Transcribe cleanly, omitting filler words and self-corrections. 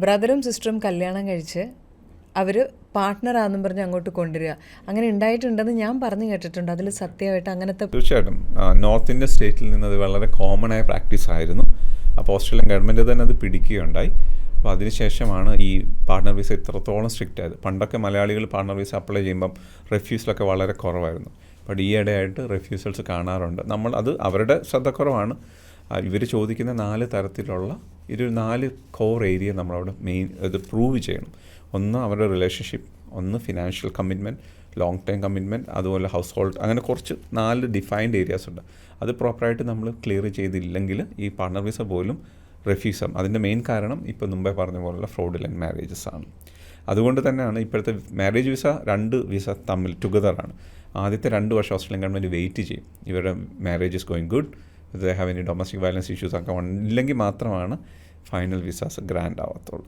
ബ്രദറും സിസ്റ്ററും കല്യാണം കഴിച്ച് അവർ പാർട്ട്ണറാണെന്നും പറഞ്ഞ് അങ്ങോട്ട് കൊണ്ടുവരിക, അങ്ങനെ ഉണ്ടായിട്ടുണ്ടെന്ന് ഞാൻ പറഞ്ഞു കേട്ടിട്ടുണ്ട്. അതിൽ സത്യമായിട്ട് അങ്ങനത്തെ തീർച്ചയായിട്ടും നോർത്ത് ഇന്ത്യൻ സ്റ്റേറ്റിൽ നിന്ന് അത് വളരെ കോമൺ ആയ പ്രാക്ടീസ് ആയിരുന്നു. അപ്പോൾ ഓസ്ട്രേലിയൻ ഗവൺമെൻറ് തന്നെ അത് പിടിക്കുകയുണ്ടായി. അപ്പോൾ അതിനുശേഷമാണ് ഈ പാർട്ട്ണർ വിസ ഇത്രത്തോളം സ്ട്രിക്റ്റ് ആയത്. പണ്ടൊക്കെ മലയാളികൾ പാർട്ട്ണർ വിസ അപ്ലൈ ചെയ്യുമ്പം റെഫ്യൂസലൊക്കെ വളരെ കുറവായിരുന്നു. ബട്ട് ഈയിടെയായിട്ട് റെഫ്യൂസൽസ് കാണാറുണ്ട്. അത് അവരുടെ ശ്രദ്ധക്കുറവാണ്. ഇവർ ചോദിക്കുന്ന 4 തരത്തിലുള്ള 4 കോർ ഏരിയ നമ്മളവിടെ ഇത് പ്രൂവ് ചെയ്യണം. ഒന്ന് അവരുടെ റിലേഷൻഷിപ്പ്, ഒന്ന് financial commitment, long time commitment, അതുപോലെ ഹൗസ് ഹോൾഡ്, അങ്ങനെ കുറച്ച് 4 ഡിഫൈൻഡ് ഏരിയാസ് ഉണ്ട്. അത് പ്രോപ്പറായിട്ട് നമ്മൾ ക്ലിയർ ചെയ്തില്ലെങ്കിൽ ഈ പാർട്ട്ണർ വിസ പോലും റെഫ്യൂസാം. അതിൻ്റെ മെയിൻ കാരണം ഇപ്പോൾ മുമ്പേ പറഞ്ഞ പോലുള്ള ഫ്രോഡുലൻറ്റ് മാരേജസ് ആണ്. അതുകൊണ്ട് തന്നെയാണ് ഇപ്പോഴത്തെ മാരേജ് വിസ 2 വിസ തമ്മിൽ ടുഗദറാണ്. ആദ്യത്തെ 2 വർഷം ഓസ്ട്രേലിയൻ ഗവൺമെൻറ് വെയിറ്റ് ചെയ്യും. ഇവരുടെ marriage is going good, they have any domestic violence issues ഒക്കെ ഇല്ലെങ്കിൽ മാത്രമാണ് ഫൈനൽ വിസാസ് ഗ്രാൻഡ് ആവത്തുള്ളൂ.